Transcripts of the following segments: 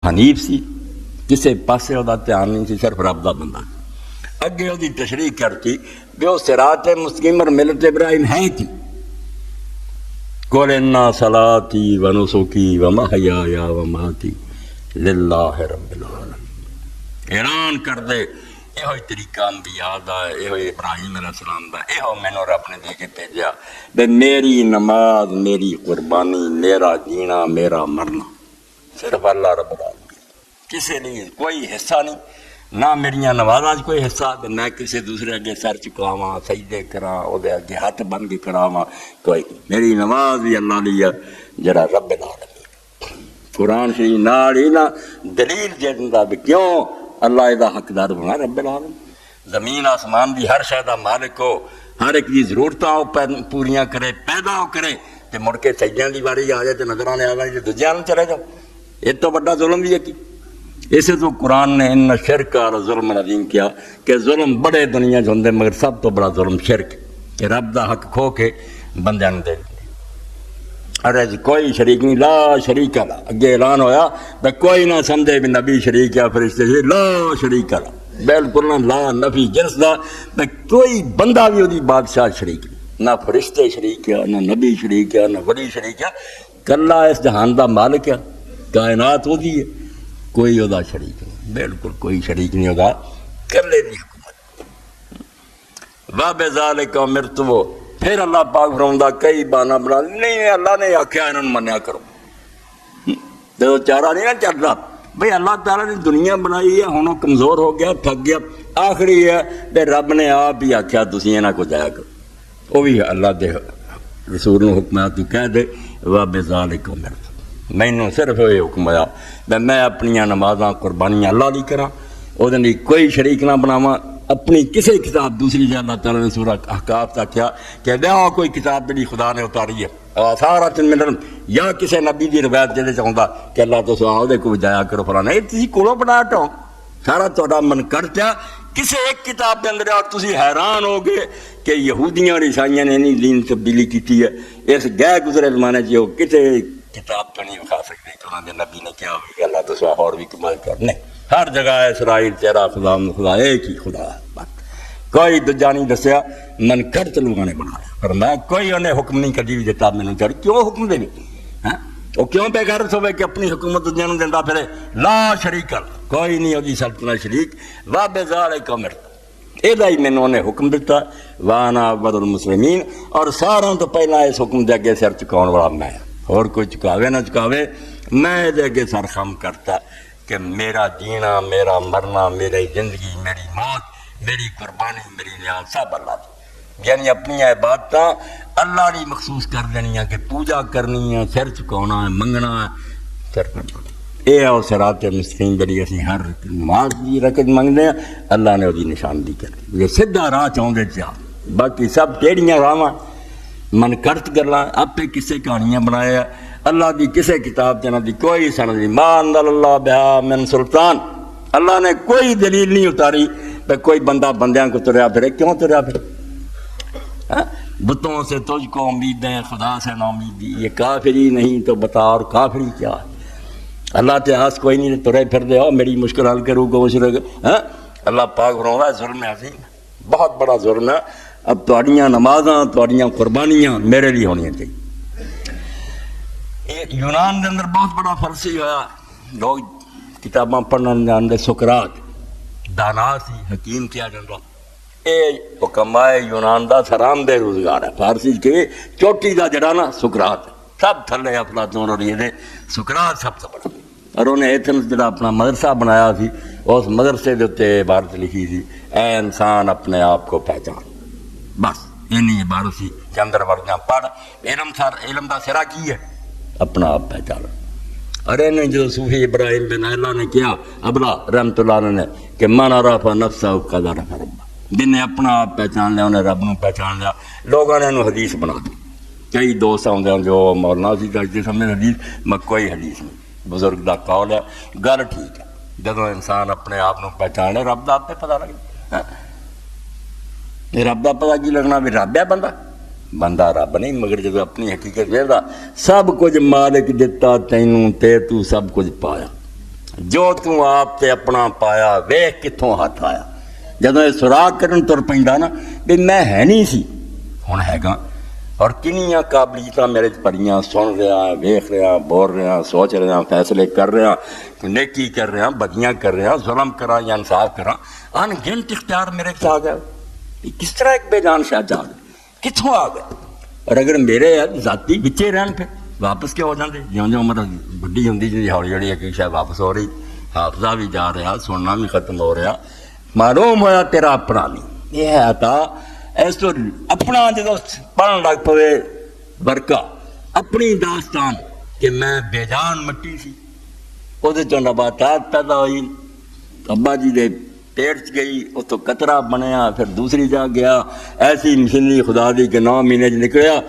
حنیف سی، کسے پاسے وہ دھیان نہیں سی، صرف رب دا بندہ۔ اگے وہ تشریح کرتی بھی وہ صراط مستقیم اور ملت ابراہیم ہے کی، قل انا صلاتی و نسکی و محیای و مماتی للہ رب العالمین۔ اعلان کر دے یہ طریقہ انبیاء دا، یہ ابراہیم علیہ السلام دا، یہ مینوں رب نے دے کے بھیجا بے میری نماز، میری قربانی، میرا جینا، میرا مرنا صرف اللہ رب العالمین، کسی نہیں کوئی حصہ نہیں، نہ میریاں نمازاں کوئی حصہ، نہ کسی دوسرے اگے سر چکاواں، سجدے کراں، او دے اگے ہاتھ بن کے کراواں، کوئی میری نماز بھی اللہ دی ہے جڑا رب العالمین۔ قرآن شریف نال ہی نہ دلیل دیندا بھی کیوں اللہ دا حقدار بنا رب العالمین، زمین آسمان دی ہر شے دا مالک ہو، ہر ایک دی ضرورتاں پوریاں کرے، پیدا ہو کرے، تے مڑ کے سجدیاں دی واری آ جائے تے نظرانے آ جائے دوجیاں نوں چلے جاؤ، یہ تو بڑا ظلم بھی ہے کی۔ اسے تو قرآن نے ان شرک اور ظلم عظیم کیا کہ ظلم بڑے دنیا ہوندے مگر سب تو بڑا ظلم شرک کہ رب دا حق کھو کے بندیاں نوں دے دے۔ ارے جی کوئی شریک نہیں، لا شریک اللہ، اگے اعلان ہویا کہ کوئی نہ سمجھے بھی نبی شریک یا فرشتے شریک، لا شریک اللہ، بالکل نہ، لا نفی جنس دا، کہ کوئی بندہ بھی وہی بادشاہ شریک نہیں، نہ فرشتے شریک ہے، نہ نبی شریک ہے، نہ ولی شریک ہے، کلا اس جہان دا مالک ہے، کائنات وہی ہے، کوئی وہدا شریک نہیں، بالکل کوئی شریک نہیں ہوگا، کلے دی حکومت۔ وَبِذَالِكَ أُمِرْتُ، پھر اللہ پاک فرماؤندا کئی بہانہ بنا، نہیں اللہ نے آکھیا انہوں منیا کرو، تو چارہ نہیں نہ چل رہا بھئی اللہ تعالیٰ نے دنیا بنائی ہے، ہن وہ کمزور ہو گیا، تھک گیا، آخری ہے تے رب نے آپ ہی آکھیا تسی انہاں کو جایا کرو، وہ بھی اللہ دے رسول نو حکم ہے تو کہہ دے وَبِذَالِكَ أُمِرْتُ، مینوں صرف یہ حکم ہوا میں اپنیاں نمازاں قربانیاں اللہ دی کراں، وہ کوئی شریک نہ بناواں، اپنی کسی کتاب دوسری جگہ اللہ تعالیٰ نے سورہ احقاف تک کیا کہ دیاں کوئی کتاب جڑی خدا نے اتاری ہے آثارۃ من العلم، یا کسی نبی دی روایت جہدے چاہتا کہ اللہ تو سوا دے کو جایا کرو فلانا، یہ تسی کولوں بنا ہٹاؤ، سارا تہاڈا من کرتا کسی ایک کتاب کے اندر، اور تسی حیران ہو گئے کہ یہودیاں اور عیسائیاں نے نہیں دین تبدیلی کی ہے، اس گئے گزرے زمانے چ کسی کتاب تو نہیں دکھا سکتے کہ انہوں نے نبی نے کیا ہوئی کہ اللہ تو سوا اور بھی کمال کرنے، ہر جگہ اسرائیل تیرا خدا خدا ایک ہی خدا ہے، کوئی دوجا نہیں دسیا، من کرت لوگوں نے بنایا، پر میں کوئی انہیں حکم نہیں کدی بھی دیتا مینوں چڑھ، کیوں حکم دے وہ کیوں بے غیرت ہوئے کہ اپنی حکومت دنیا نوں دیندا پھرے، لا شریک کوئی نہیں ہوگی سلطنت شریک، وَبِذَالِكَ أُمِرْتُ، یہ ہی مینوں انہیں حکم دیتا، وَأَنَا أَوَّلُ الْمُسْلِمِينَ، اور ساروں تو پہلا اس حکم دے اگے سر چکاؤن والا میں، اور کوئی چکاوے نہ چکاوے، میں دے اگے سر خم کرتا کہ میرا جینا، میرا مرنا، میری زندگی، میری موت، میری قربانی، میری نیاز سب اللہ دی، یعنی اپنی عبادتاں اللہ نے مخصوص کر دینی ہے کہ پوجا کرنی ہے، سر چکاؤنا ہے، منگنا ہے، سر یہ ہے وہ صراط مستقیم جڑی اسی ہر نماز دی رکعت منگتے ہیں، اللہ نے وہی نشاندہی کر دی، یہ سیدھا راہ چاہتے چاہ، باقی سب ٹیڑیاں راواں من کرت گلاں آپے کسے کہانیاں بنایا، اللہ دی کسے کتاب جنہ دی کوئی سند نہیں، ما انزل اللہ بہا من سلطان، اللہ نے کوئی دلیل نہیں اتاری کہ کوئی بندہ بندیاں کو تریا پھرے، کیوں تریا پھرے؟ بتوں سے تجھ کو امیدیں، خدا سے نا امیدی، یہ کافری نہیں تو بتا اور کافری کیا ہے؟ اللہ تے آس کوئی نہیں ترے پھر دے، میری مشکل حل کروں گا مشرک، اللہ پاک فرماتا ہے ظلم عظیم، بہت بڑا ظلم ہے، اب تہاڈیاں نمازاں، تہاڈیاں قربانیاں میرے لیے ہونی چاہیے۔ یونان دے اندر بہت بڑا فلسفی ہوا، لوگ کتاباں پڑھن جاندے، سقراط دانا سی، حکیم کیا جاتا، اے حکمائے یونان دا سرام دے روزگار ہے، فارسی کے چوٹی دا جڑا نا سقراط، سب تھلے افلاطون اور یہ دے سقراط سب سے بڑا، اور انہیں ایتھنس جڑا اپنا مدرسہ بنایا سی، اس مدرسے دے اتنے عبارت لکھی سی، اے انسان اپنے آپ کو پہچان، بس اینی عبارت سی کہ اندر ورگاں پڑھ، علم دا سرا کی ہے اپنا آپ پہچان۔ اور انہیں جو صوفی ابراہیم بن اللہ نے کیا، ابلا رحمت اللہ علیہ نے کہ من عرف نفسہ قد عرف ربہ، جن نے اپنا آپ پہچان لیا انہیں رب نو پہچان لیا، لوگوں نے انہوں حدیث بنا دی، کئی دوست آتے ہیں جو مولانا سی جی سمجھے حدیث، میں کوئی حدیث نہیں، بزرگ دا قول ہے، گل ٹھیک ہے، جدو انسان اپنے آپ نو پہچانے رب دا آپ پہ پتہ لگتا، رب دا پتہ کی لگنا بھی رب ہے بندہ، بندہ رب نہیں، مگر جب اپنی حقیقت ویکھدا، سب کچھ مالک دتا تینوں تے تو سب کچھ پایا، ਜੋ ਤੂੰ ਆਪ ਤੇ ਆਪਣਾ ਪਾਇਆ, ਵੇਖ ਕਿੱਥੋਂ ਹੱਥ ਆਇਆ। ਜਦੋਂ ਇਹ ਸੁਰਾਗ ਕਰਨ ਤੁਰ ਪੈਂਦਾ ਨਾ ਵੀ ਮੈਂ ਹੈ ਨਹੀਂ ਸੀ, ਹੁਣ ਹੈਗਾ। ਔਰ ਕਿੰਨੀਆਂ ਕਾਬਲੀਅਤਾਂ ਮੇਰੇ 'ਚ ਭਰੀਆਂ, ਸੁਣ ਰਿਹਾ, ਵੇਖ ਰਿਹਾ, ਬੋਲ ਰਿਹਾ, ਸੋਚ ਰਿਹਾ, ਫੈਸਲੇ ਕਰ ਰਿਹਾ, ਨੇਕੀ ਕਰ ਰਿਹਾ, ਬਦੀਆਂ ਕਰ ਰਿਹਾ, ਜ਼ੁਲਮ ਕਰਾਂ ਜਾਂ ਇਨਸਾਫ ਕਰਾਂ, ਅਣਗਿਣਤ ਇਖਤਿਆਰ ਮੇਰੇ 'ਚ ਆ ਗਿਆ। ਕਿਸ ਤਰ੍ਹਾਂ ਇੱਕ ਬੇਜਾਨ ਸ਼ਹਿਜ਼ਾਦ ਕਿੱਥੋਂ ਆ ਗਏ? ਔਰ ਅਗਰ ਮੇਰੇ ਜ਼ਾਤੀ ਵਿੱਚੇ ਰਹਿਣ ਫਿਰ ਵਾਪਸ ਕਿਉਂ ਹੋ ਜਾਂਦੇ? ਜਿਉਂ-ਜਿਉਂ ਉਮਰ ਵੱਡੀ ਹੁੰਦੀ ਜੀ, ਹੌਲੀ ਹੌਲੀ ਇੱਕ ਸ਼ਾਇਦ ਵਾਪਸ ਹੋ ਰਹੀ, ਹਾਫਜ਼ਾ ਵੀ ਜਾ ਰਿਹਾ, ਸੁਣਨਾ ਵੀ ਖਤਮ ਹੋ ਰਿਹਾ, ਮਾਲੂਮ ਹੋਇਆ ਤੇਰਾ ਆਪਣਾ ਨਹੀਂ। ਇਹ ਹੈ ਤਾਂ ਇਸ ਤੋਂ ਆਪਣਾ ਜਦੋਂ ਪੜ੍ਹਨ ਲੱਗ ਪਵੇ ਵਰਕਾ, ਆਪਣੀ ਦਾਸਤਾਨ ਕਿ ਮੈਂ ਬੇਜਾਨ ਮਿੱਟੀ ਸੀ, ਉਹਦੇ ਚੋਂ ਨਬਾਤਾਤ ਪੈਦਾ ਹੋਈ, ਅੱਬਾ ਜੀ ਦੇ ਪੇਟ 'ਚ ਗਈ, ਉੱਥੋਂ ਕਤਰਾ ਬਣਿਆ, ਫਿਰ ਦੂਸਰੀ ਜਾ ਗਿਆ, ਐਸੀ ਮਸ਼ੀਨਰੀ ਖੁਦਾ ਦੀ ਕਿ 9 ਮਹੀਨੇ 'ਚ ਨਿਕਲਿਆ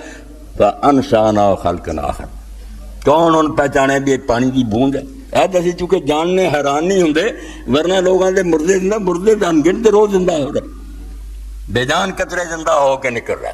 ਤਾਂ ਅਨਸ਼ਾਨਾ ਖਲਕਨ ਆਖਰ। ਕੌਣ ਹੁਣ ਪਹਿਚਾਣੇ ਵੀ ਇਹ ਪਾਣੀ ਦੀ ਬੂੰਦ ਹੈ? ਇਹ ਤਾਂ ਅਸੀਂ ਚੂੰਕਿ ਜਾਣਨੇ ਹੈਰਾਨ ਨਹੀਂ ਹੁੰਦੇ, ਵਰਨਾ ਲੋਕਾਂ ਦੇ ਮੁਰਦੇ ਜਿੰਦਾ, ਮੁਰਦੇ ਦਾ ਅਣਗਿਣਤ ਰੋਜ਼ ਜਿੰਦਾ ਹੋ ਰਿਹਾ, ਬੇਜਾਨ ਕਤਰੇ ਜਿੰਦਾ ਹੋ ਕੇ ਨਿਕਲ ਰਿਹਾ,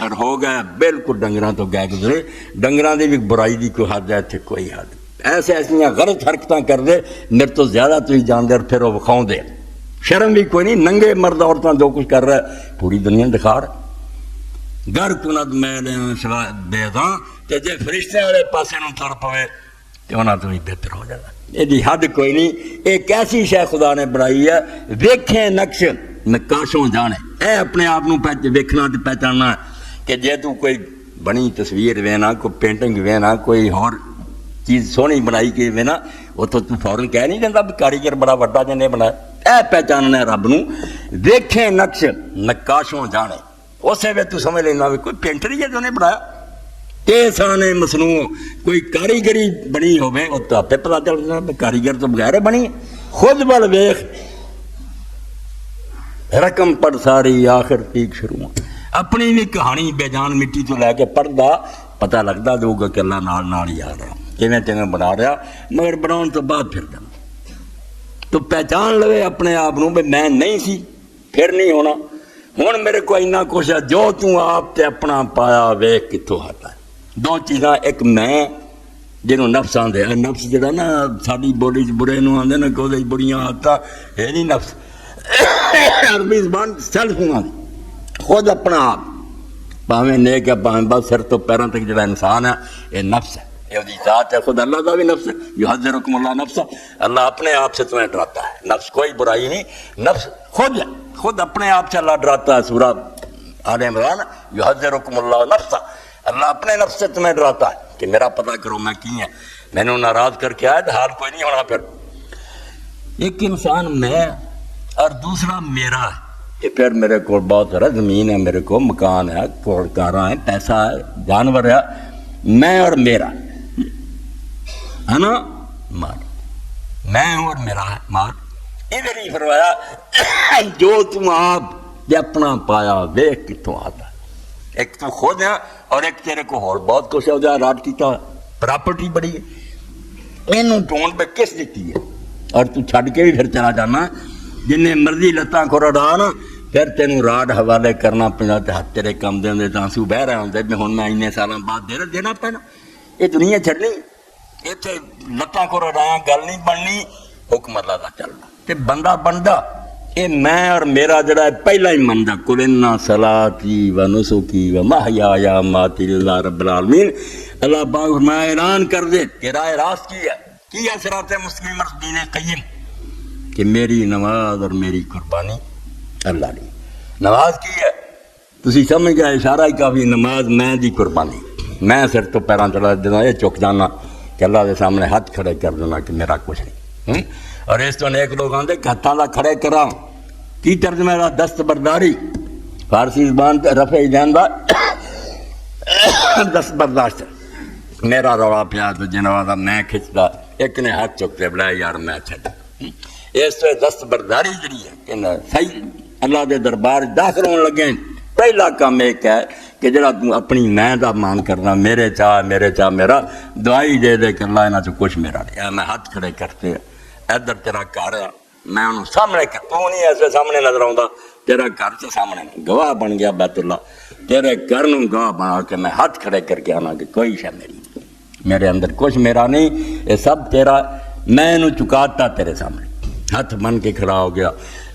اور ہو گیا بالکل ڈنگراں تو گئے گزرے. ڈنگراں دی بھی برائی دی کوئی حد ہے اتنے کوئی حد. ایسے ایسا غلط حرکتیں کر دے میرے تو زیادہ تھی جان دے پھر وہ وکھاؤ دے. شرم بھی کوئی نہیں. ننگے مرد عورتیں جو کچھ کر رہا ہے پوری دنیا دکھا رہا. گھر کند میں دے داں تے جے فرشتے والے پاسے نوں تر پوے تو انہاں تو بھی بہتر ہو جائے. یہ حد کوئی نہیں. ایک ایسی شے خدا نے بنائی ہے ویکھیں نقش نقاشوں جانے. اے اپنے آپ نوں ویکھنا تے پہچاننا کہ جے تو کوئی بنی تصویر وینا کوئی پینٹنگ وینا کوئی اور چیز سونی بنائی کی وینا وہ تو فوراً کہہ نہیں دینا بھی کاریگر بڑا وڈا جن نے بنایا. اے پہچاننا ہے رب نوں. ویکھیں نقش نقاشوں جانے. اسے وے تو سمجھ لینا بھی کوئی پینٹر ہی ہے جو نے بنایا. سانے مصنوع کوئی کاریگری بنی ہوئے وہ تو آپ پتہ چلنا کاریگر تو بغیر بنی. خود بل ویخ رقم پڑھ ساری آخر ٹھیک شروع. اپنی بھی کہانی بے جان مٹی تو لے کے پڑھدا پتہ لگتا دو گا کہ اللہ نال ہی آ رہا کیویں بنا رہا. مگر بناؤن تو بعد پھر جانا تو پہچان لوے اپنے آپ بھی میں نہیں سی پھر نہیں ہونا. ہوں میرے کو اتنا کچھ ہے جو تو آپ تے اپنا پایا ویخ کتوں ہٹا. دو چیزاں ایک میں جنہوں نفس آدھے نفس جہاں نا ساری بولی چ برے نو آدھے نا کہ بڑیاں آدت یہ نہیں نفس. عربی زبان سیلف خود اپنا آپ پاویں نیک ہے پاویں بس سر تو پیروں تک جڑا انسان ہے یہ نفس ہے. یہ ذات ہے. خود اللہ کا بھی نفس ہے. یحذرکم اللہ نفس. اللہ اپنے آپ سے تمہیں ڈراتا ہے. نفس کوئی برائی نہیں. نفس خود ہے. خود اپنے آپ سے اللہ ڈراتا ہے. سورہ آل عمران یحذرکم اللہ نفس. اللہ اپنے نفس سے تمہیں ڈراتا ہے کہ میرا پتہ کرو میں کی ہے. میں نے ناراض کر کے آیا تو حال کوئی نہیں ہونا. پھر ایک انسان میں اور دوسرا میرا ہے. کہ پھر میرے کو بہت سارا زمین ہے میرے کو مکان ہے کاراں ہیں پیسہ ہے جانور ہے. میں اور میرا ہے نا مال. میں ہوں اور میرا ہے مال. ادھر ہی فرمایا جو تم آپ اپنا پایا ویخ کتوں آتا ہے. ایک تو خود ہے اور ایک تیرے کو اور بہت کچھ ہے جا راٹ کیتا پراپرٹی بڑی ہے. اینوں ٹون پہ کس دیتی ہے اور تو چھڈ کے بھی پھر چلا جانا. جن مرضی لتاں کو رڑا نا پھر تینوں راڈ حوالے کرنا پینا تے ہاتھ تیرے کم دے ہوندے تانسو بہ رہے ہوندے بھی ہن میں اینے سالاں بعد دینا پینا. یہ دنیا چھڈنی اتنے لتاں کو رڑایا گل نہیں بننی. حکم اللہ دا چلنا تے بندہ بندا یہ میں اور میرا جڑا ہے پہلا ہی مندا. قل ان صلاتی و نسکی و محیای و مماتی للہ رب العالمین. اللہ پاک فرمایا اعلان کر دے کہ راہ راست کی ہے صراط مستقیم اور دین قیم کہ میری نماز اور میری قربانی اللہ نے. نماز کی ہے تسی سمجھ گئے اشارہ ہی کافی. نماز میں دی قربانی. میں سر تو پیراں چلا دینا یہ چک جانا کہ اللہ کے سامنے ہاتھ کھڑے کر دینا کہ میرا کچھ نہیں. اور اس تو نیک لوگ آتے کہ ہاتھاں دا کھڑے کرا کی ترجمہ ہے دست برداری. فارسی زبان رفع دین دا دست برداشت. میرا روڑا پیا تو جنوب میں کھچتا ایک نے ہاتھ چکتے بلا یار میں چھڈ. اس تو دست برداری جڑی ہے کہ صحیح اللہ دے دربار داخل ہونے لگے. پہلا کام ایک ہے کہ جڑا تو اپنی میں دا مان کرنا میرے چاہ میرا دعائی دے دے کہ اللہ انہاں چ کچھ میرا نہیں. میں ہاتھ کھڑے کرتے ادھر تیرا گھر ہے میں انہوں سامنے کر تو نہیں ایسے سامنے نظر آتا. تیرا گھر سے سامنے گواہ بن گیا بیت اللہ. تیرے گھر نوں گواہ بنا کے میں ہاتھ کھڑے کر کے آنا کہ کوئی شے میری میرے اندر کچھ میرا نہیں. یہ سب تیرا. میں انہوں چکاتا تیرے سامنے ہاتھ بن کے کھڑا ہو گیا.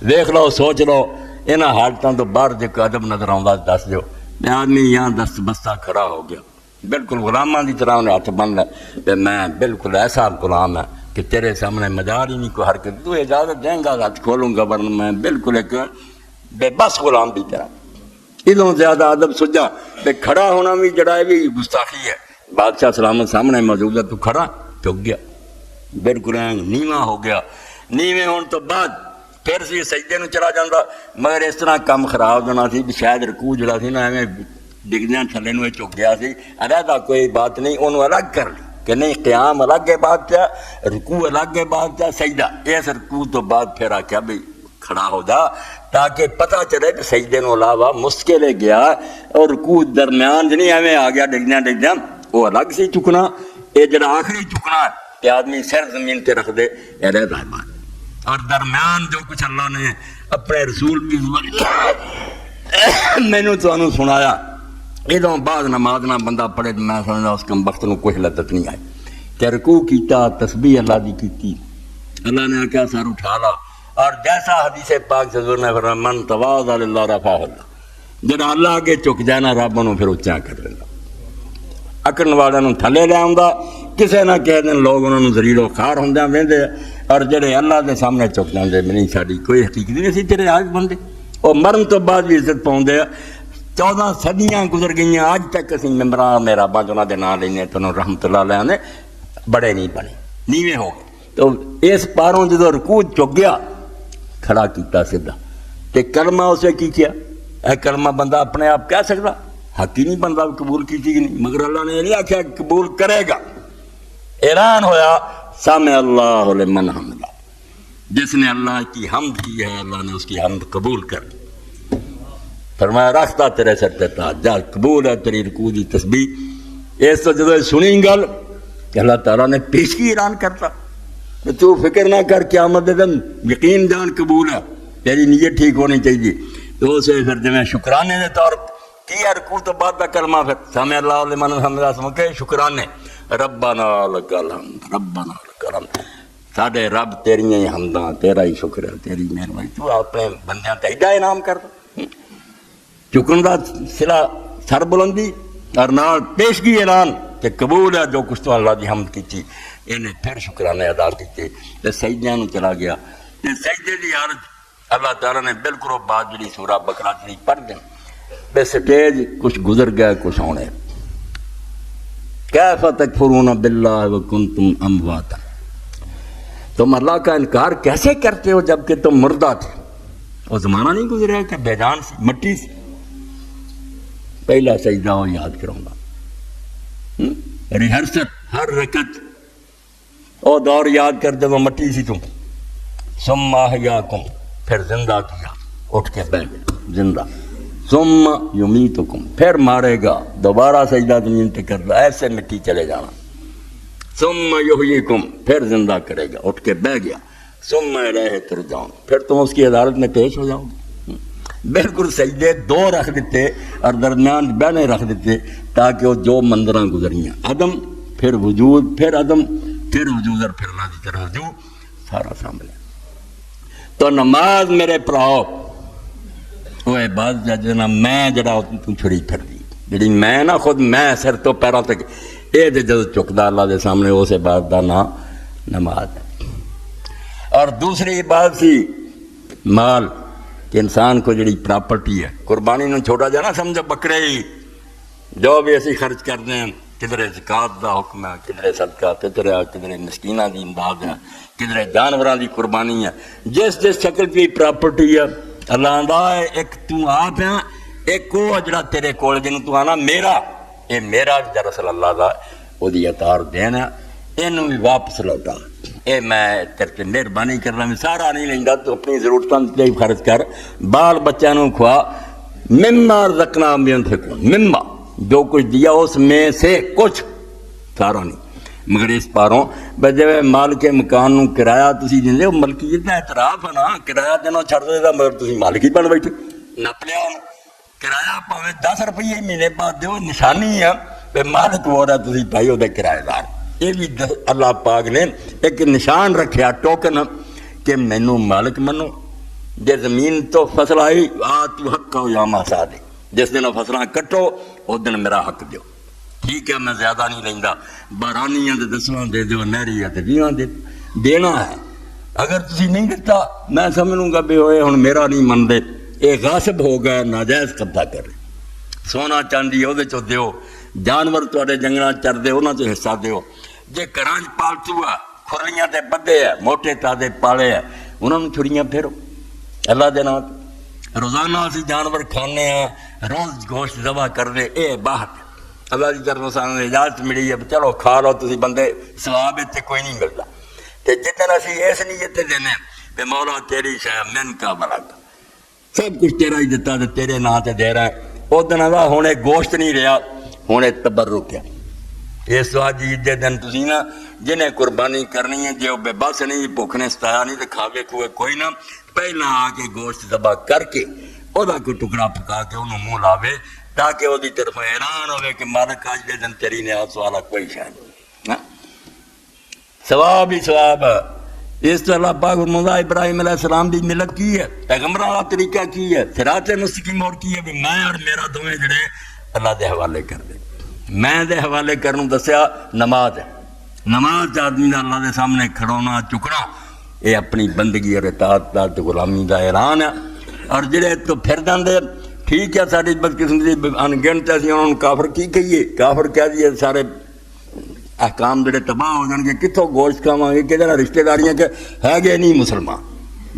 دیکھ لو سوچ لو انہاں حالتوں تو باہر جو ادب نظر آتا دس دیو. میں آدمی یہاں دست بستہ کھڑا ہو گیا بالکل غلاماں کی طرح انہیں ہاتھ بن لے. میں بالکل ایسا غلام ہے کہ تیرے سامنے مجال ہی نہیں کوئی حرکت. تو اجازت دیں گا ہاتھ کھولوں گا ورنہ میں بالکل ایک بے بس غلام بھی تیرا. ادوں زیادہ ادب سجا بے کھڑا ہونا بھی جڑا ہے بھی گستاخی ہے. بادشاہ سلامت سامنے موجود ہے تو کھڑا چک گیا بالکل نیواں ہو گیا. نیویں ہونے تو بعد پھر سی سجدے نو چلا جاتا. مگر اس طرح کام خراب ہونا سی بھی شاید رکوع جڑا سی نا ایویں ڈگدیاں تھلے نو چک گیا سی. علیحدہ کوئی بات نہیں انہوں الگ کر لی کہ نہیں قیام الگ ہے بات ہے رکوع الگ ہے بات ہے سجدہ. اس رکوع تو بعد پھر آخیا بھی کھڑا ہو جا تاکہ پتہ چلے کہ سجدے نو علاوہ مشکل گیا اور رکوع درمیان جنہیں ایویں آ گیا ڈگدیاں وہ الگ سی چکنا. یہ جڑا آخری چکنا ہے کہ آدمی سر زمین تے رکھ دے یہ رہ بات. اور درمیان جو کچھ اللہ نے اپنے رسول کی میں نے تو سنایا ادوں بعد نماز نہ بندہ پڑھے تو میں سمجھدا اس کم وقت کوئی لذت نہیں آئی کہ رکوع کیتا تسبیح اللہ دی کیتی اللہ نے آخیا سر اٹھا لا اور جیسا حدیث پاک سے حضور نے فرمایا من تواضع للہ رفعہ اللہ جڑا اللہ اگے چک جائے نا رب انہوں پھر اچا کر لینا اکڑن والوں تھلے لے آؤں کسے نہ کہہ دن لوگ انہوں نے ذلیل و خوار ہوندیاں ویندے اور جڑے اللہ دے سامنے چک جاندے نہیں ساری کوئی حقیقت نہیں سی تیرے آج بندے اور مرن تو بعد بھی عزت پاؤندے 14 صدیاں گزر گئیاں اج تک اسی ممبران میرا بانج انہاں دے نام لینے تو رحمت اللہ علیہ نے بڑے نہیں بنے نیویں ہو گئے تو اس پاروں جدو رکوع چک گیا کھڑا کیتا سیدھا تے کلمہ اسے کی کیا اے کلمہ بندہ اپنے آپ کہہ سکتا حق ہی نہیں بندہ قبول کی تھی نہیں مگر اللہ نے نہیں آخیا قبول کرے گا اعلان ہویا سامع اللہ لمن حمدہ جس نے اللہ کی حمد کی ہے اللہ نے اس کی حمد قبول کر فرمایا رکھتا تیرے سر پہ تاج جا قبول ہے تیری رکوع دی تسبیح اس تو جدو سنی گل کہ اللہ تعالیٰ نے پیشگی اعلان کرتا تو فکر نہ کر قیامت دن یقین جان قبول ہے تیری نیت ٹھیک ہونی چاہیے تو اسے پھر جو شکرانے دے طور کیا رکوع تو بعد کا کلمہ پھر سامع اللہ لمن حمدہ سمجھ کے شکرانے ربنا لک الحمد ربنا لک الحمد ساڈے رب تیریاں ہی حمداں تیرا ہی شکر ہے تیری مہربانی تو اپنے بندیاں تے ایڈا انعام کردا چکن دا سلا سر بلندی اور نال پیشگی اعلان کہ قبول ہے جو کچھ تو اللہ دی حمد کی انہیں پھر شکرانے ادا کیتے تے سجدیاں نوں چلا گیا تے سجدے دی حالت اللہ تعالیٰ نے بالکل بعد جڑی سورہ بقرہ دی پڑھ دیں بے سٹیج کچھ گزر گیا کچھ ہونے کیف تکفرون باللہ وکنتم امواتا تم اللہ کا انکار کیسے کرتے ہو جبکہ تم مردہ تھے وہ زمانہ نہیں گزرا کہ بے جان سی مٹی سی پہلا سجدہ ہو یاد کراؤں گا ریہرسل ہر رکعت او دور یاد کر جب مٹی سی تم ثم احیاکم پھر زندہ کیا اٹھ کے بیٹھ گیا زندہ ثم یمیتکم پھر مارے گا دوبارہ سجدہ زمین پہ کر رہا ایسے مٹی چلے جانا ثم یحییکم پھر زندہ کرے گا اٹھ کے بیٹھ گیا ثم الیہ ترجعون پھر تم اس کی عدالت میں پیش ہو جاؤ گے بالکل سجدے دو رکھ دیتے اور درمیان بہنے رکھ دیتے تاکہ وہ جو منظراں گزریاں عدم پھر وجود پھر عدم پھر وجود اور پھر اللہ کی طرح وجود سارا سامنے تو نماز میرے پراؤ وہ عبادت جنا میں جڑا تو چھڑی پھر دی جڑی میں نہ خود میں سر تو پیروں تک یہ جدو چکتا اللہ دے سامنے اس عبادت کا نام نماز ہے اور دوسری عبادت سی مال کہ انسان کو جڑی پراپرٹی ہے قربانی نو چھوٹا جا نہ سمجھو بکرے ہی جو بھی اسی خرچ کرتے ہیں کدھر زکات دا حکم ہے کدھر صدقہ کدھر مسکینہ دی امداد ہے کدھر جانوراں دی قربانی ہے جس جس شکل کی پراپرٹی ہے اللہ آندا ہے ایک تو آپ ہے ایک وہ جڑا تیرے کول جنوں تو آنا میرا اے میرا دراصل اللہ دا وہ دی اطاعت دینا اینوں بھی واپس لوٹا اے میں تیرے تے مہربانی کرنا میں سارا نہیں لیندا تو اپنی ضرورتاں تے خرچ کر بال بچیاں نوں کھوا مما رزقناہم ينفقون مما جو کچھ دیا اس میں سے کچھ سارا نہیں مگر اس پاروں بجے مالک مکان نوں کرایہ تسی دیندے او ملکیت دا اعتراف ہے نا کرایہ دینا چھڑ دے مگر تسی مالک ہی بن بیٹھے نپ لیا کرایہ پاویں 10 روپیے مہینے بعد دیو نشانی ہے کہ مالک ہو رہا تسی بھائی او دے کرایہ دار یہ بھی اللہ پاک نے ایک نشان رکھیا ٹوکن کہ مینوں مالک منو جے زمین تو فصل آئی تو حق ہو یا ماسا دے جس دن فصلاں کٹو اس دن میرا حق دیو ٹھیک ہے میں زیادہ نہیں لیندا بارانیاں دے 10واں دے دیو نہری تے 20واں دے دینا ہے اگر تسی نہیں دیتا میں سمجھوں گا بھی ہوئے ہن میرا نہیں مندے اے غاصب ہو گیا ناجائز قبضہ کر سونا چاندی او دے چو دیو جانور تواڈے جنگلاں چر دے انہاں چ حصہ دیو جے گھراں پالتو ہے کھریاں تے بدے ہے موٹے تازے پالے ہے انہاں نوں چھڑیاں پھیرو اللہ دے نام روزانہ اسی جانور کھانے ہیں روز گوشت ذبح کرنے اے بات اللہ کی طرف سانوں اجازت ملی ہے چلو کھا لو تسی بندے ثواب تے کوئی نہیں ملتا تے جتنا اسی اس نیت تے دینے کہ مولا تیری شے من کا برکت سب کچھ تیرا ہی دیتا تے تیرے نام تے دے رہا ہے او دن دا ہونے گوشت نہیں رہا ہونے تبرک ہے اس وقت عید دے دن تسی نا جنہیں قربانی کرنی ہے جو بے بس نہیں بھوک نے ستایا نہیں تے کھاوے کھوے کوئی نہ پہلا آ کے گوشت ذبح کر کے وہ کوئی ٹکڑا پکا کے انہوں منہ لاوے تاکہ وہ طرف اعلان ہوئے کہ مالک آج دے دن تیری نیاز والا کوئی شاید نہیں. ثواب ہی ثواب. اس طرح اللہ پاک فرماتا ابراہیم علیہ السلام دی ملت کی ہے، پیغمبر والا طریقہ کی ہے، صراط مستقیم اور کی ہے بھی میں اور میرا دوویں جڑے اللہ دے حوالے کر دے. میں دے حوالے کرنوں دسیا نماز ہے. نماز آدمی دا اللہ دے سامنے کھڑونا چکنا یہ اپنی بندگی اور اطاعت دا تے غلامی دا اعلان ہے. اور جڑے تو پھر جاندے ٹھیک ہے ساری بدقسمتی انگنت اسی انہوں کافر کی کہیے، کافر کہہ دیے سارے احکام جڑے تباہ ہو جان گے، کتوں گوشت کھاواں گے، کہ رشتہ داریاں کہ ہے گے نہیں مسلمان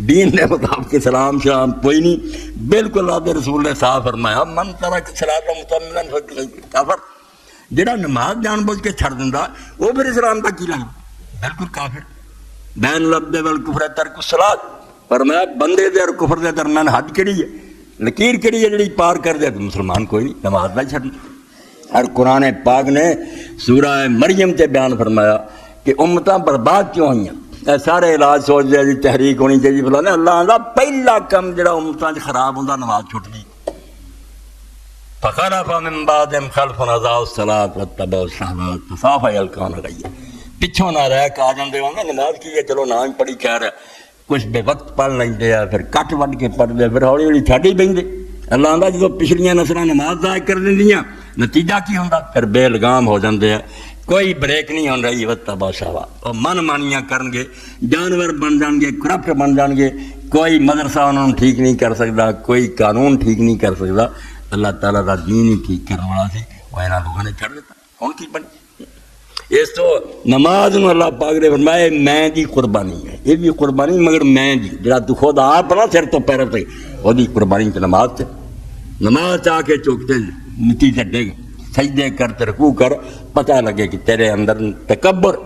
دین دے مطابق سلام شام کوئی نہیں. بالکل اللہ دے رسول نے صاف فرمایا من ترک الصلاۃ متعمدا فقد کافر. جڑا نماز جان بوجھ کے چھڑ دیندا وہ پھر اسلام دا کی لگدا؟ بالکل کافر. بین العبد والکفر ترک الصلاۃ. فرمایا بندے دے اور کفر دے درمیان حد کیڑی ہے، لکیر کیڑی ہے جڑی پار کر دے تو مسلمان کوئی نہیں، نماز نہ چھڑنا. اور قرآن پاک نے سورہ مریم تے بیان فرمایا کہ امتاں برباد کیوں ہوئیں. سارے علاج سوچ دے جی تحریک ہونی چاہیے فلاں. اللہ آندا پہلا کم جڑا امتاں خراب ہوندا نماز چھٹ گئی. فخلف من بعدهم خلف اضاعوا الصلاۃ واتبعوا الشهوات فسوف يلقون غیا. پچھوں نہ رہ کے آ جاندے ہوں نماز کی ہے چلو نہ پڑھی خیر ہے، کچھ بے وقت پڑھ لیندے آ پھر کٹ وڈ کے پڑھدے پھر ہولی ہولی چھڈ ہی پیندے. اللہ آندا جدوں پچھلیاں نسلاں نماز ضائع کر دیندیاں نتیجہ کی ہوندا پھر بے لگام ہو جاندے ہیں، کوئی بریک نہیں ہون رہی. واتبعوا الشهوات اور من مانیاں کرن گے، جانور بن جان گے، کرپٹ بن جان گے. کوئی مدرسہ انہوں نے ٹھیک نہیں کر سکتا، کوئی قانون ٹھیک نہیں کر سکتا. اللہ تعالیٰ کا دین ہی ٹھیک کرنے والا سی وہ یہاں لوگوں نے چھڑ دیتا. ہوں کی بنی اس تو نماز میں اللہ پاک نے فرمایا میں دی قربانی ہے. یہ بھی قربانی مگر میں دی جڑا تو خود آپ نا سر تو پیر تک وہ قربانی تو نماز سے. نماز آ کے چوکتے نتیجہ دے گا سجدے کر رکوع کر پتہ لگے کہ تیرے اندر تکبر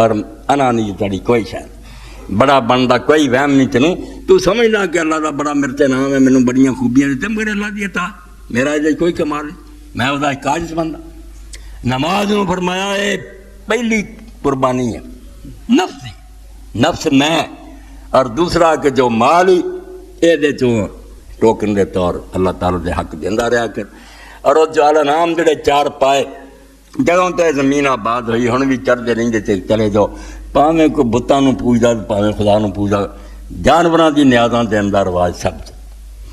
اور انانی تیری کوئی شاید بڑا بندا کوئی وہم نہیں. تینوں تو سمجھنا کہ اللہ کا بڑا میرے نام ہے، مینوں بڑیاں خوبیاں دیتے مگر اللہ دی عطا میرا یہ کوئی کمال نہیں، میں وہ کاجز بندہ. نماز نے فرمایا ہے پہلی قربانی ہے نفس نفس میں، اور دوسرا کہ جو مال ہی یہ ٹوکن دے طور اللہ تعالیٰ دے حق دیندہ رہا کر. اور وہ جو اعلیٰ نام جڑے چار پائے جگہوں تے زمین آباد ہوئی ہن بھی چڑھتے رہتے تھے چلے جاؤ پاویں کوئی بتاں پوجدا پاویں خدا نو پوجدا. جانوراں دی نیازاں دے اندر رواج سب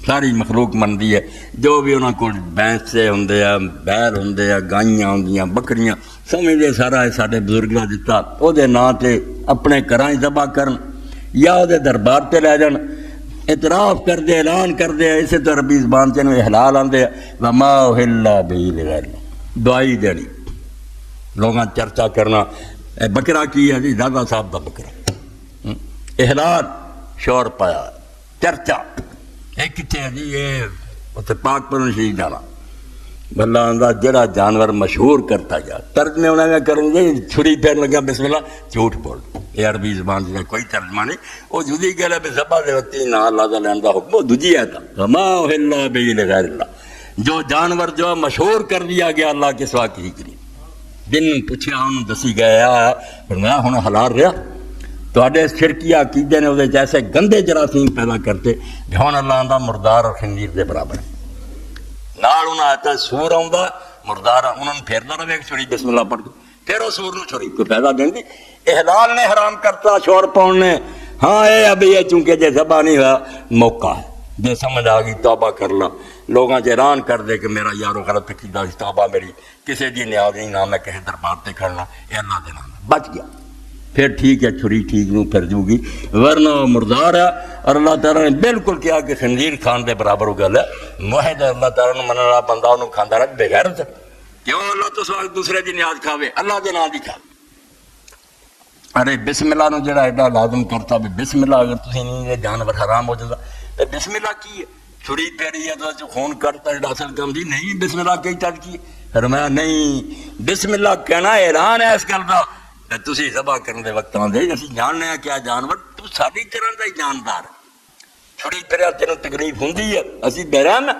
ساری مخلوق منتی ہے. جو بھی انہوں کو بینسے ہوں بیل ہوں گائیاں ہوں بکریاں سمجھتے سارا ہے سارے بزرگ کا دتا وہ نام سے اپنے گھراں ذبح کرن یا وہ دربار تے لے جان اعتراف کر دے اعلان کر دے. اسی طرح عربی زبان سے حلال آتے وما احل به لغیر اللہ دعائی دینی لوگاں چرچا کرنا بکرا کی ہے جی دادا صاحب دا بکرا احلال شور پایا چرچا ایک کتنے ہے جی یہ اتنے پاک پرن شریف جانا بلا آدھا جڑا جانور مشہور کرتا گیا ترجمے انہوں نے کریں گے چھری پھیر لگا بسم اللہ جھوٹ بول. یہ عربی زبان سے کوئی ترجمہ نہیں. وہ جدی گل ہے بھی ذبح دے وقت نہ اللہ کا لین کا حکم وہ دجی ہے تھا وما احل به لغیر اللہ جو جانور جو مشہور کر دیا گیا اللہ کے سوا کسی کے لیے. دن پوچھا انہوں دسی گیا فرمایا ہن حلال رہا تواڈے شرکی عقیدے نے وہ جیسے گندے جراثیم پیدا کرتے ہن اللہ آندا مردار اور خنزیر دے برابر نال انہاں آتا سور آؤں مردار انہوں نے پھیرنا رہے چھڑی بسم اللہ پڑھ کے پھر وہ سور نو چھڑی کوئی پیدا دیں دی. احلال نے حرام کرتا شور پاؤن نے ہاں اے ابھی یہ چونکہ جے ذبح نہیں ہوا موقع ہے جے سمجھ آ گئی توبہ کر لا لوگاں چ اعلان کر دے کہ میرا یارو غلط عقیدہ توبہ میری کسی دی نیاز نہیں نہ میں کسی دربار تے کھڑنا اے اللہ دے نام بچ گیا پھر ٹھیک ہے چھری ٹھیک نو پھر جو گی ورنہ مردار ہے. اور اللہ تعالیٰ نے بالکل کیا کہ خنزیر کھان دے برابر ہو گل ہے. موحد اللہ تعالیٰ نے منن والا بندہ انہوں کھاندا رہا بے غیرت کیوں اللہ تو سوا دوسرے دی نیاز کھاوے اللہ دے نام دی کھا. ارے بسم اللہ نو جڑا ایڈا لازم کرتا بھی بسم اللہ اگر تسی نہیں جانور حرام ہو جاتا تو بسم اللہ کی ہے چھری پیری ہے تو خون کرتا ہے اصل کم دی نہیں بسم اللہ کئی تک کی فرمایا نہیں بسم اللہ کہنا اعلان ہے اس گل کا تسی ذبح کرنے دے وقت آندے اسی جاننے ہیں کیا جانور تو ساری طرح دا ہی جاندار چھڑی پھریا تینوں تکلیف ہوندی ہے اسی بہرحم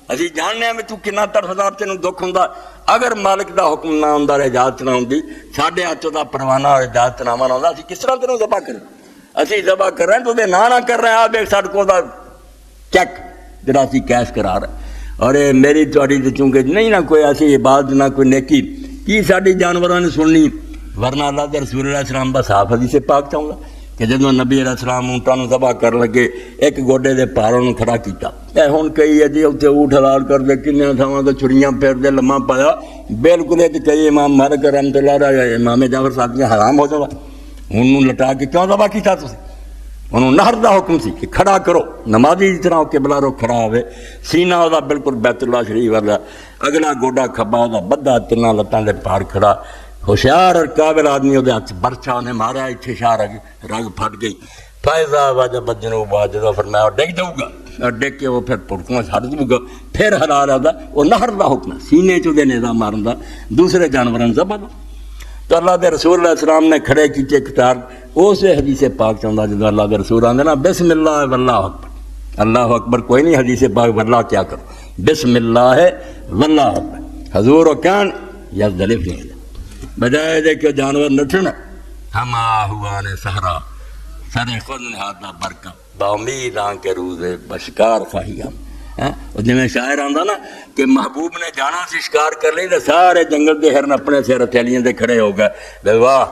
اسی جاننے ہیں تو کنا طرفدار تینوں دکھ ہوندا اگر مالک دا حکم نہ ہوندا اجازت نہ ہوندی ساڈے ہاتھ دا پروانہ اجازت نامہ نہ ہوندا اسی کس طرح تینوں ذبح کریں اسی ذبح کر رہے ہیں تو دے نہ کر رہے ہیں آپ ایک ساڈے کو دا چیک جڑا اسی کیش کرا رہے اور یہ میری تھوڑی چونکہ نہیں نہ کوئی ایسی عبادت نہ کوئی نیکی کی ساری جانوروں نے سننی، ورنہ اللہ کے رسول علیہ السلام بس صاف حدیث پاک چاہوں گا کہ جب نبی علیہ السلام اونٹاں ذبح کر لگے ایک گوڈے دے پاروں کھڑا کیتا، اے ہن کئی ہے جی اتنے اونٹ حلال کر دے کنیاں تھاواں تے چھڑیاں پھیر دے لمحہ پایا، بالکل ایک کئی امام مالک رحمۃ اللہ علیہ امام جعفر صاحب حرام ہو جاوا، انہوں لٹا کے کیوں ذبح کیتا تسی؟ انہوں نہر دا حکم سی کہ کھڑا کرو، نمازی جس طرح قبلہ رو کھڑا ہوئے، سینہ دا بالکل بیت اللہ شریف والا، اگلا گوڈا کھبا دا بدھا تناں لتاں دے پار کھڑا، ہوشیار اور قابل آدمی وہ ہاتھ برچا انہیں مارا، اتنے شاہ رگ پھٹ گئی، فائزہ وجب الجنوب جدو فرمایا اور ڈگ دوں گا، اور ڈگ کے وہ پھر پڑکوں سے ہٹ دوں گا، پھر حلال آتا وہ نہر دا حکم ہے، سینے چو دے نیزہ مارن دا دوسرے جانوران ذبح دا۔ تو اللہ دے رسول علیہ السلام نے کھڑے کیتے کتار اسے حدیث پاک چاہتا جدو اللہ دے رسول آندے نا بسم اللہ واللہ اکبر، اللہ اکبر کوئی نہیں، حدیث پاک واللہ کیا کرو، بسم اللہ واللہ اکبر، حضور و کان یزدلف نہیں ہے بجائے دے کہ جانور نٹھن ہما ہوا نے سہرا سر خود نہاتا برکا با امید آن کے روز بشکار خواہی ہم، جی میں شاعر آندا نا کہ محبوب نے جانا سی شکار کر لی تو سارے جنگل دے ہرن اپنے سر ہتھیلیاں دے کھڑے ہو گئے، بے واہ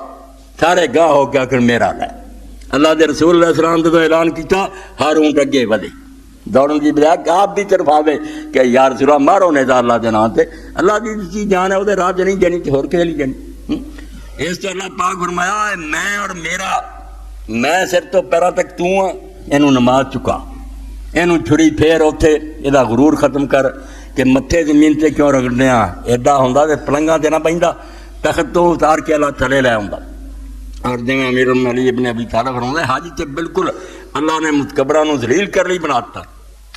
سارے گاہ ہو گیا کہ میرا لے، اللہ دے رسول علیہ السلام نے تو اعلان کیتا ہر اونٹ اگے ودے دوڑن کی بجائے کہ آپ بھی طرف آوے کہ یا رسول اللہ مارو نیزا اللہ دے نام تے، اللہ دی چیز جان ہے وہ راہ جنی جنی تے ہور کھیلی جنی۔ اس تو اللہ پاک فرمایا ہے میں اور میرا، میں سر تو پیرا تک تو ہاں، اینو نماز چکا، اینو چھڑی پھیر اوتھے یہ غرور ختم کر کہ متھے زمین تے کیوں رگڑنے ہاں، ایڈا ہوندا تے پلنگاں تے نہ پیندا، تخت تو اتار کے اللہ تھلے لے آوندا۔ اور جی امیر علی ابن ابی طالب فرماتے ہیں حاجی تے بالکل اللہ نے متکبراں نو ذلیل کر لی بناتا،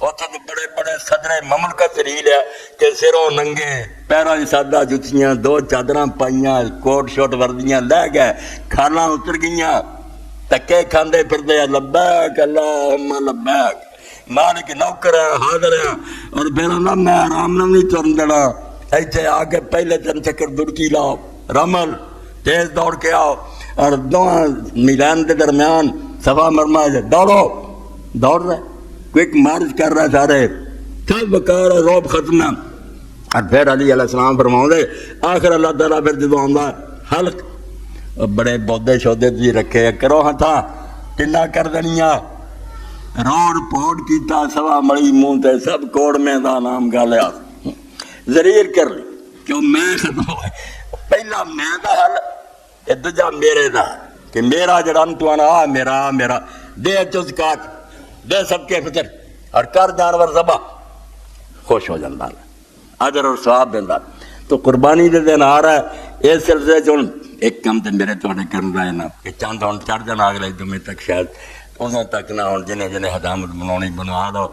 اتنے تو بڑے بڑے صدر مملکت ذلیل ہے کہ سروں ننگے پیراں دی سادہ جتیاں دو چادراں پائیاں کوٹ شوٹ وردیاں لے گئے، کھالاں اتر گئیاں، تکے کھاندے پھردے لبیک اللہم لبیک، مالک نوکر ہے حاضر ہے، اور پھر اللہ میں آرام نہ نہیں ترن دینا، ایتھے آ کے پہلے تن چکر دڑکی لاؤ، رمل تیز دوڑ کے آؤ، اور دونوں میدان کے درمیان صفا مرمہ سے دوڑو، دوڑ رہے کوئک مارچ کر رہا سارے، سب وقار اور روب ختم ہے۔ اور پھر علی علیہ السلام فرماؤں دے آخر اللہ تعالیٰ پھر جدو آندا حلق بڑے بودے شودے جی رکھے کرو ہاں تھا ٹنڈا کر دنیا روڑ پوڑ کیتا سوا مڑی منہ تے سب کوڑ میں دا نام گالیا ذلیل کر لی کیوں میں ختم ہوئے، پہلا میں دا حل اے دوجا میرے دا کہ میرا جڑا انتوانا آ میرا دے چوز کاٹ دے سب کے فطر اور کر جانور ذبح، خوش ہو جاندہ اجر اور ثواب دیندہ۔ تو قربانی دے دن آ رہا ہے اس سلسلے چون ایک کم تے میرے توڑے کرن رہے نا کہ چاند ہون چڑھ جانا اگلے جمعے تک شاید انہوں تک نہ ہون جنہیں حجامت بنونی بنوا دو،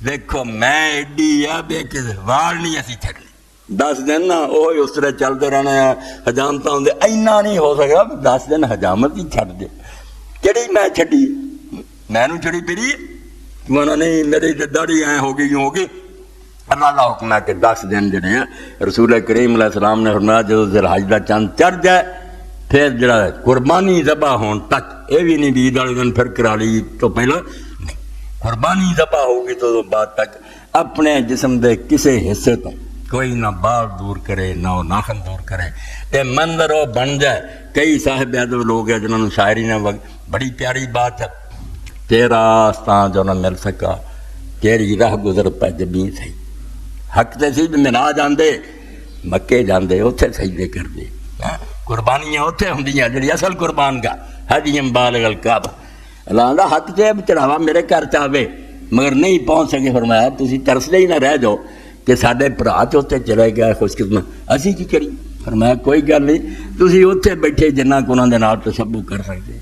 دیکھو میں ایڈی ہے بے کہ وال نہیں ایسی چھڑنی 10 دن نا وہی اس طرح چلتے رہنا ہے، حجامت ہوندے اینا نہیں ہو سکا 10 دن حجامت ہی چھڑ دے، کیڑی میں چھڑی میں نو چھڑی پھری مانا نہیں میری داڑھی آئیں ہوگی یوں ہوگی، اللہ کا حکم ہے کہ 10 دن جڑے ہیں رسول کریم علیہ السلام نے فرمایا جب ذوالحج دا چاند چڑھ جائے پھر جڑا قربانی ذبح ہون تک یہ بھی نہیں بھی عید والے دن پھر کرا لی تو پہلے نہیں، قربانی ذبح ہوگی تو بعد تک اپنے جسم دے کسے حصے تو کوئی نہ بال دور کرے نہ ناخن دور کرے، تے منظر وہ بن جائے۔ کئی صاحب ادب لوگ ہیں جنہوں نے شاعری نے بڑی پیاری بات ہے، تیرا آستان جو نہ مل سکا تیری راہ گزر پہ جبیں سی، حق تے سی میں نہ جاندے مکے جاندے اتھے سجدے کر دے، قربانیاں اتھے ہوندیاں جڑی اصل قربان کا حجیم بالغ الکعبہ، اللہ دا حق تے چڑھاوا میرے گھر چاہے مگر نہیں پہنچ سکے، فرمایا تسی ترسدے ہی نہ رہ جاؤ کہ ساڈے بھرا چوتے چلے گئے خوش قسمت اسی کی کری، فرمایا کوئی گل نہیں تسی اتھے بیٹھے جنہ کو انہاں دے نال تشبہ کر سکتے،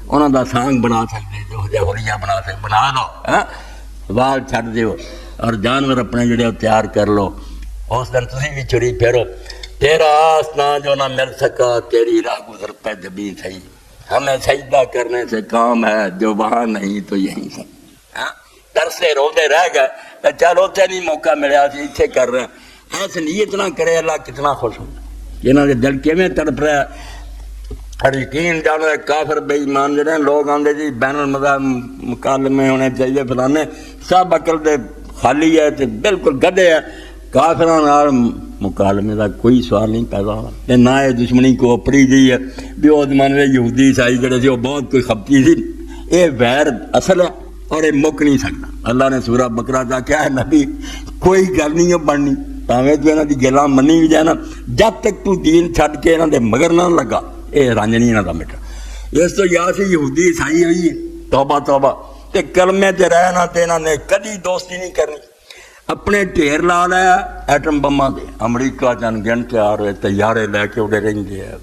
انہاں دا سانگ بنا سکتے، جو جے ہولیاں بنا سکتے بنا لو، وال چھڑ دیو اور جانور اپنے جڑے تیار کر لو، اس دن تسی بھی چھڑی پھیرو، تیرا آسنا جو نہ مل سکا تیری راہ گزر پہ جبیں صحیح، ہمیں سجدہ کرنے سے کام ہے جو وہاں نہیں تو یہیں سے، ترسے روتے رہ گئے چل اتنے نہیں موقع ملیا سی اتنے کر رہے ہیں، ایسے نیت نہ کرے اللہ کتنا خوش ہوتا، انہوں کے دل کیویں تڑپ رہا ہے۔ ہر یقین جانو ہے کافر بے ایمان جڑے لوگ آندے جی بین المذہب مکالمے ہونے چاہیے فلانے، سب عقل دے ਖਾਲੀ ਹੈ ਤੇ ਬਿਲਕੁਲ ਗੱਡੇ ਹੈ। ਕਾਫਰਾਂ ਨਾਲ ਮੁਕਾਲਮੇ ਦਾ ਕੋਈ ਸਵਾਲ ਨਹੀਂ ਪੈਦਾ ਹੋਣਾ ਤੇ ਨਾ ਇਹ ਦੁਸ਼ਮਣੀ ਕੋ ਆਪਣੀ ਜਿਹੀ ਹੈ ਵੀ ਉਹ ਜ਼ਮਾਨੇ ਦੇ ਯਹੂਦੀ ਈਸਾਈ ਜਿਹੜੇ ਸੀ ਉਹ ਬਹੁਤ ਕੋਈ ਖਪਤੀ ਸੀ। ਇਹ ਵੈਰ ਅਸਲ ਹੈ ਔਰ ਇਹ ਮੁੱਕ ਨਹੀਂ ਸਕਦਾ। ਅੱਲਾ ਨੇ ਸੂਰਾ ਬਕਰਾ ਦਾ ਕਿਹਾ ਹੈ ਨਬੀ ਕੋਈ ਗੱਲ ਨਹੀਂ ਉਹ ਬਣਨੀ, ਭਾਵੇਂ ਤੂੰ ਇਹਨਾਂ ਦੀ ਗੱਲਾਂ ਮੰਨੀ ਵੀ ਜਾਏ ਨਾ, ਜਦ ਤੱਕ ਤੂੰ ਦੀਨ ਛੱਡ ਕੇ ਇਹਨਾਂ ਦੇ ਮਗਰ ਨਾ ਲੱਗਾ ਇਹ ਰਾਂਝਣੀ ਇਹਨਾਂ ਦਾ ਮਿੱਟਾ। ਇਸ ਤੋਂ ਯਾਦ ਸੀ ਯਹੂਦੀ ਈਸਾਈ ਹੋਈ ਹੈ ਤੌਬਾ ਤੌਬਾ ਤੇ ਕਲਮੇ 'ਚ ਰਹਿਣਾ ਤੇ ਇਹਨਾਂ ਨੇ ਕਦੀ ਦੋਸਤੀ ਨਹੀਂ ਕਰਨੀ। ਆਪਣੇ ਢੇਰ ਲਾ ਲਿਆ ਐਟਮ ਬੰਮਾਂ ਦੇ। ਅਮਰੀਕਾ ਚ ਅਣਗਿਣਤ ਤਿਆਰ ਹੋਏ ਤਯਾਰੇ ਲੈ ਕੇ ਉਡੇ ਰਹਿੰਦੇ ਆ।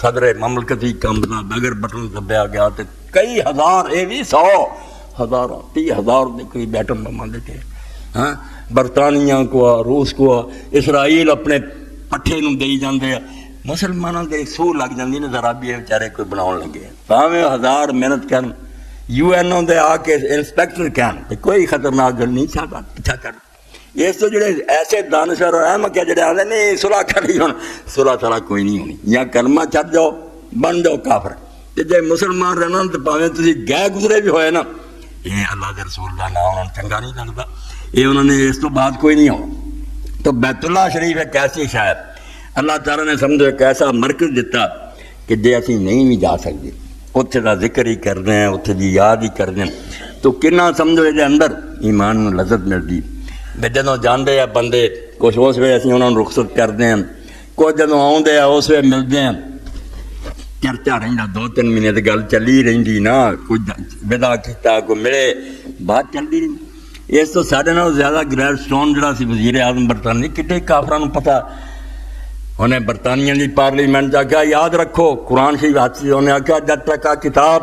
ਸਦਰੇ ਮਮਲਕਤੀ ਕੰਬਦਾ ਬਗੈਰ ਬਟਨ ਦੱਬਿਆ ਗਿਆ ਤੇ ਕਈ ਹਜ਼ਾਰ, ਇਹ ਵੀ 100 ਹਜ਼ਾਰਾਂ 30,000 ਦੇ ਕਰੀਬ ਐਟਮ ਬੰਮਾਂ ਦੇ ਢੇਰ। ਹਾਂ, ਬਰਤਾਨੀਆ ਕੋ ਰੂਸ ਕੋ ਇਸਰਾਈਲ ਆਪਣੇ ਪੱਠੇ ਨੂੰ ਦੇਈ ਜਾਂਦੇ ਆ। ਮੁਸਲਮਾਨਾਂ ਦੇ ਸੂਹ ਲੱਗ ਜਾਂਦੀ ਨੇ ਜ਼ਰਾ ਵੀ ਇਹ ਵਿਚਾਰੇ ਕੋਈ ਬਣਾਉਣ ਲੱਗੇ, ਭਾਵੇਂ ਹਜ਼ਾਰ ਮਿਹਨਤ ਕਰਨ, UN ਦੇ ਆ ਕੇ ਇੰਸਪੈਕਟਰ ਕਹਿਣ ਤੇ ਕੋਈ ਖਤਰਨਾਕ ਗੱਲ ਨਹੀਂ ਸਾਡਾ ਪਿੱਛਾ ਕਰ। ਇਸ ਤੋਂ ਜਿਹੜੇ ਐਸੇ ਦਾਨਸ਼ਵਰ ਅਹਿਮ ਕਿ ਜਿਹੜੇ ਆਉਂਦੇ ਨਹੀਂ ਸੁਲਾਹ ਕਰੀ, ਹੁਣ ਸੁਲਾਹ ਸਾਲਾ ਕੋਈ ਨਹੀਂ ਹੋਣੀ, ਜਾਂ ਕਲਮਾ ਛੱਡ ਜਾਓ ਬਣ ਜਾਓ ਕਾਫਰ। ਤੇ ਜੇ ਮੁਸਲਮਾਨ ਰਹਿਣਾ ਤਾਂ ਭਾਵੇਂ ਤੁਸੀਂ ਗਏ ਗੁਜ਼ਰੇ ਵੀ ਹੋਏ ਨਾ, ਇਹ ਅੱਲਾ ਦੇ ਰਸੂਲ ਦਾ ਨਾਮ ਉਹਨਾਂ ਨੂੰ ਚੰਗਾ ਨਹੀਂ ਲੱਗਦਾ, ਇਹ ਉਹਨਾਂ ਨੇ ਇਸ ਤੋਂ ਬਾਅਦ ਕੋਈ ਨਹੀਂ ਆਉਣਾ। ਤਾਂ ਬੈਤੁੱਲਾ ਸ਼ਰੀਫ ਇੱਕ ਐਸੀ ਸ਼ਾਇਦ ਅੱਲਾਹ ਤਾਲਾ ਨੇ ਸਮਝੋ ਇੱਕ ਐਸਾ ਮਰਕਜ਼ ਦਿੱਤਾ ਕਿ ਜੇ ਅਸੀਂ ਨਹੀਂ ਵੀ ਜਾ ਸਕਦੇ ਉੱਥੇ ਦਾ ਜ਼ਿਕਰ ਹੀ ਕਰਦੇ ਹਾਂ, ਉੱਥੇ ਦੀ ਯਾਦ ਹੀ ਕਰਦੇ ਹਾਂ, ਤਾਂ ਕਿੰਨਾ ਸਮਝੋ ਇਹਦੇ ਅੰਦਰ ਈਮਾਨ ਨੂੰ ਲਜ਼ਤ ਮਿਲਦੀ। ਵੀ ਜਦੋਂ ਜਾਂਦੇ ਆ ਬੰਦੇ ਕੁਛ ਉਸ ਵੇਲੇ ਅਸੀਂ ਉਹਨਾਂ ਨੂੰ ਰੁਖਸਤ ਕਰਦੇ ਹਾਂ, ਕੁਝ ਜਦੋਂ ਆਉਂਦੇ ਆ ਉਸ ਵੇਲੇ ਮਿਲਦੇ ਹਾਂ, ਚਰਚਾ ਰਹਿੰਦਾ 2-3 ਮਹੀਨੇ ਦੀ ਗੱਲ ਚੱਲੀ ਰਹਿੰਦੀ ਨਾ, ਕੁਝ ਵਿਦਾ ਕੀਤਾ ਕੋਈ ਮਿਲੇ ਬਾਤ ਚੱਲਦੀ ਰਹਿੰਦੀ। ਇਸ ਤੋਂ ਸਾਡੇ ਨਾਲੋਂ ਜ਼ਿਆਦਾ ਗ੍ਰੈਡਸਟੋਨ ਜਿਹੜਾ ਸੀ ਵਜ਼ੀਰ ਆਜ਼ਮ ਬਰਤਾਨੀ, ਕਿਤੇ ਕਾਫਰਾਂ ਨੂੰ ਪਤਾ। ਉਹਨੇ ਬਰਤਾਨੀਆ ਦੀ ਪਾਰਲੀਮੈਂਟ 'ਚ ਆਖਿਆ ਯਾਦ ਰੱਖੋ ਕੁਰਾਨ ਸ਼ਰੀਫ ਹੱਥ 'ਚ, ਉਹਨੇ ਆਖਿਆ ਜਦ ਤੱਕ ਆ ਕਿਤਾਬ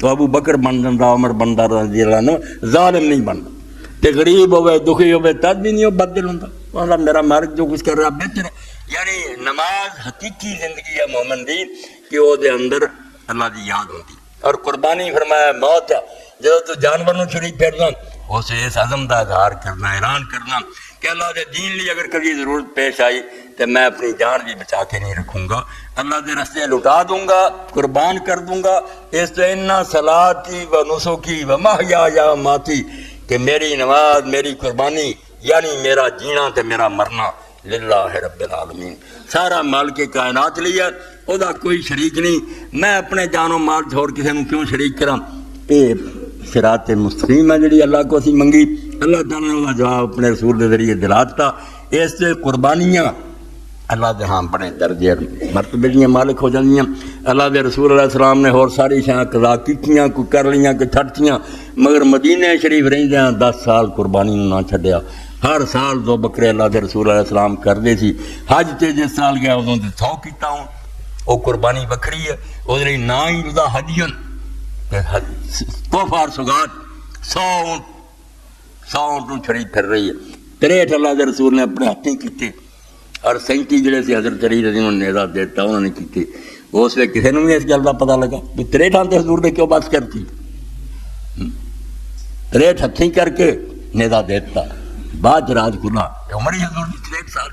تو ابو بکر بن جاتا، عمر بنتا رضی اللہ عنہ، ظالم نہیں بنتا۔ تے غریب ہوئے دکھی ہوئے تد بھی نہیں وہ بدل ہوتا، وہ میرا مالک جو کچھ کر رہا بہتر ہے۔ یعنی نماز حقیقی زندگی ہے مومن دی کہ وہ دے اندر اللہ دی یاد ہوتی، اور قربانی فرمایا موت ہے جب تو جانور نو چھڑی پھرنا اسے اس عزم دا اظہار کرنا، اعلان کرنا کہ اللہ دے دین لی اگر کبھی ضرورت پیش آئی تو میں اپنی جان بھی بچا کے نہیں رکھوں گا، اللہ دے رستے لٹا دوں گا، قربان کر دوں گا۔ اس تو انا صلاتی و نسکی و محیایا و ماتی، کہ میری نماز، میری قربانی، یعنی میرا جینا تے میرا مرنا للہ رب العالمین، سارا مال کے کائنات لیا، او دا کوئی شریک نہیں۔ میں اپنے جان و مال چھوڑ کسی نو کیوں شریک کراں؟ یہ صراط مستقیم ہے جڑی اللہ کو اسی منگی، اللہ تعالیٰ نے وہ جواب اپنے رسول کے ذریعے دلاتا۔ اس سے قربانیاں اللہ دے ہاں بڑے درجے مرتبے دیاں مالک ہو جاندیاں۔ اللہ دے رسول علیہ السلام نے اور ساری شاہ قضا کیتیاں، کوئی کر لیاں کہ چھٹیاں، مگر مدینہ شریف رہندیاں 10 سال قربانی نہ چھڈیا۔ ہر سال 2 بکرے اللہ دے رسول علیہ السلام کردے سی۔ حج تے جس سال گیا ادوں تے 100 کیتا ہوں، وہ قربانی بکری ہے، وہ نا ہی رضا حجین توفار سگات 100 اونٹ چھڑی پھر رہی ہے۔ 63 اللہ دے رسول نے اپنے ہاتھیں کیتے، اور 37 جڑے سے حضرت علی رضی اللہ عنہ نے نیزہ دیتا انہوں نے کیتے۔ اس وقت کسی نے بھی اس گل کا پتہ لگا کہ 63 تے حضور نے کیوں بات کرتی، 63 ہتھیں کر کے نیزہ دیتا، بعد راج کھلا عمر ہی حضور کی 63 سال،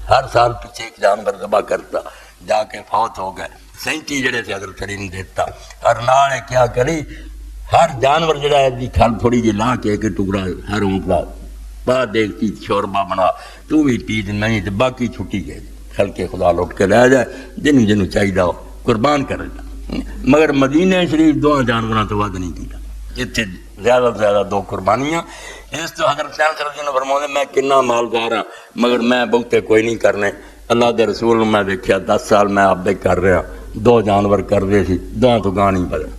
ہر سال پیچھے ایک جانور ذبح کرتا، جا کے فوت ہو گئے۔ 37 جڑے سے حضرت علی نے دیتا، اور نال کیا کری ہر جانور جڑا ہے دی کھل تھوڑی جی لا کے ایک ٹکڑا ہر اونٹ کا بعد دیکھتی شوربا بنا تو بھی پی دینا نہیں، تو باقی چھٹی گئے کھل کے خدا لوٹ کے لے جائے جنوں جنوں چاہیے ہو قربان کر دیا۔ مگر مدینہ شریف 2 جانوراں تو ود نہیں کیتا، اتنے زیادہ سے زیادہ 2 قربانیاں۔ اس تو حضرت صلی اللہ علیہ وسلم فرماتے میں کنا مالدار ہاں مگر میں بہتے کوئی نہیں کرنے۔ اللہ دے رسول میں دیکھا 10 سال میں آپ دے کر رہا، 2 جانور کر دے سی، 2 تو گاہ نہیں بدل۔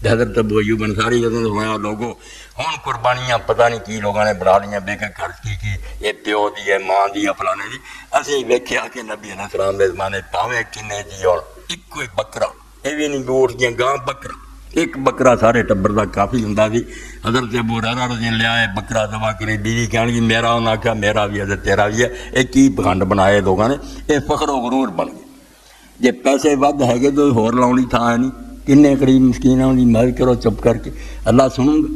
حضرت ابو ایوب انصاری جدوں ہویا لوگوں ہن قربانیاں پتہ نہیں کی لوگوں نے بنا لیاں بے کے خرچ کی یہ پیو دی ہے، ماں دی ہے، فلانے دی۔ اسی ویکھیا کہ نبی علیہ السلام دے زمانے پاویں کنے جی اور ایک بکرا، یہ بھی نہیں گوٹ دیاں گاں بکرا، ایک بکرا سارے ٹبر دا کافی ہوندا سی۔ حضرت ابو ہریرہ رضی اللہ عنہ لے بکرا ذبح کرے، بیوی کہن لگی میرا، انہاں آکھیا میرا بھی ہے تیرا بھی ہے۔ یہ کی پکھنڈ بنائے لوگوں نے، یہ فخر و غرور بن گئے۔ جے پیسے ود ہے تو ہور لاؤن دی تھاں ہے نہیں، کنے قریب مسکیناں دی مدد کرو چپ کر کے، اللہ سنوں گا۔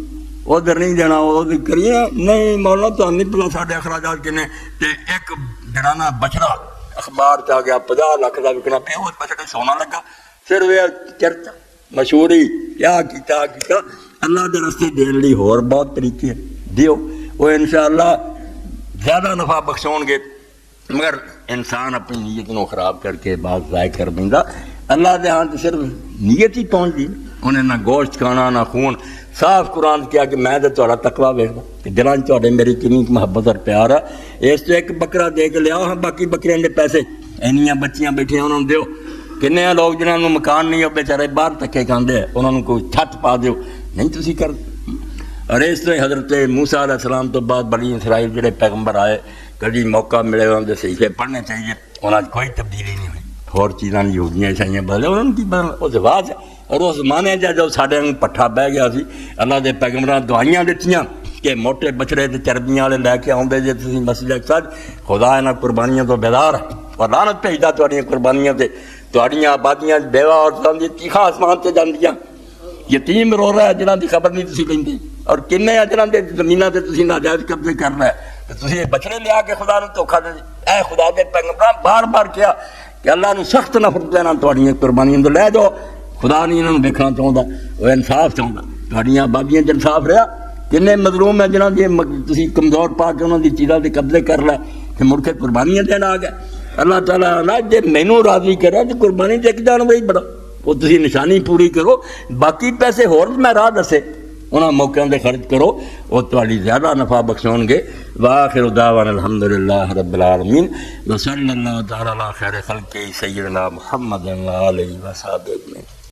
ادھر نہیں دینا ادھر کریے نہیں مولا تو نہیں پتا سارے اخراجات کنے۔ تے ایک جڑانا بچڑا اخبار چ گیا 50 لاکھ کا وکنا پیا، وہ بچڑے سونا لگا، پھر وہ چرچا مشہوری کیا کیتا اللہ دے رستے دین لی ہور بہت طریقے دیو، وہ انشاءاللہ زیادہ نفع بخشون گے۔ مگر انسان اپنی نیت نو خراب کر کے بعض ضائع کر دیندا۔ اللہ دے ہاں صرف نیت ہی پہنچ دی، انہیں نہ گوشت کھانا نہ خون۔ صاف قرآن کیا کہ میں تو تہاڈا تقویٰ ویکھدا کہ دلاں تہاڈے میری کنی محبت اور پیار ہے۔ اس تو ایک بکرا دے کے لیا، باقی بکریاں دے پیسے اینیاں بچیاں بیٹھیاں انہوں دیو۔ کنے لوگ جنہاں نوں مکان نہیں ہو بیچارے باہر تکے کھاندے، انہوں نے کوئی چھت پا دیو، نہیں تسی کر۔ اور اس طرح حضرت موسیٰ علیہ السلام تو بعد بنی اسرائیل جڑے پیغمبر آئے، کبھی موقع ملے انہوں نے صحیفے پڑھنے چاہیے، انہاں کوئی تبدیلی نہیں ہوئی، اور چیزاں یہودیاں عیسائیاں بدلے، انہوں کی بدل وہ رواج ہے۔ اور اس زمانے جب ساڈے پٹھا بہ گیا سی، اللہ دے پیغمبراں دعائیاں دتیاں کہ موٹے بچڑے تے چربیاں والے لے کے آؤندے جے تسی مسجد اقصی، خدا انہاں قربانیاں تو بیدار ہے اور لعنت بھیجدا تہاڈیاں قربانیاں تے، تہاڈیاں آبادیاں بیوہ عورتاں دی تیکھاں آسمان تے جاندیاں، یتیم رو رہا ہے جنہاں دی خبر نہیں تسی لیندے، اور کنے جنہاں دے زمیناں تے تسی ناجائز قبضے کر رہے تے تسی بچڑے لیا کے خدا نوں دھوکھا دے۔ اے خدا دے پیغمبراں بار بار کیا کہ اللہ نوں سخت نفرت دینا تہاڈیاں قربانیاں تو لے جاؤ، خدا نہیں انہوں نے دیکھنا چاہتا، وہ انصاف چاہتا۔ تہاڈیاں آبادیاں چ انصاف رہا، کنے مظلوم ہے جنہاں دی تسی کمزور پا کے انہوں دی چیزاں تے قبضے کر لے کہ مڑ کے قربانیاں دینا آ گئے۔ اللہ تعالیٰ اللہ جے مینوں راضی کرے تو قربانی تے ایک جانور ہی بڑا، وہ تسی نشانی پوری کرو، باقی پیسے ہور میں راہ دسے انہاں موقعوں دے خرچ کرو، وہ تہاڈی زیادہ نفع بخشون گے۔ وآخر دعوانا الحمدللہ رب العالمین وصلی اللہ تعالی علی خیر خلقہ سیدنا محمد علیہ وصحبہ اجمعین۔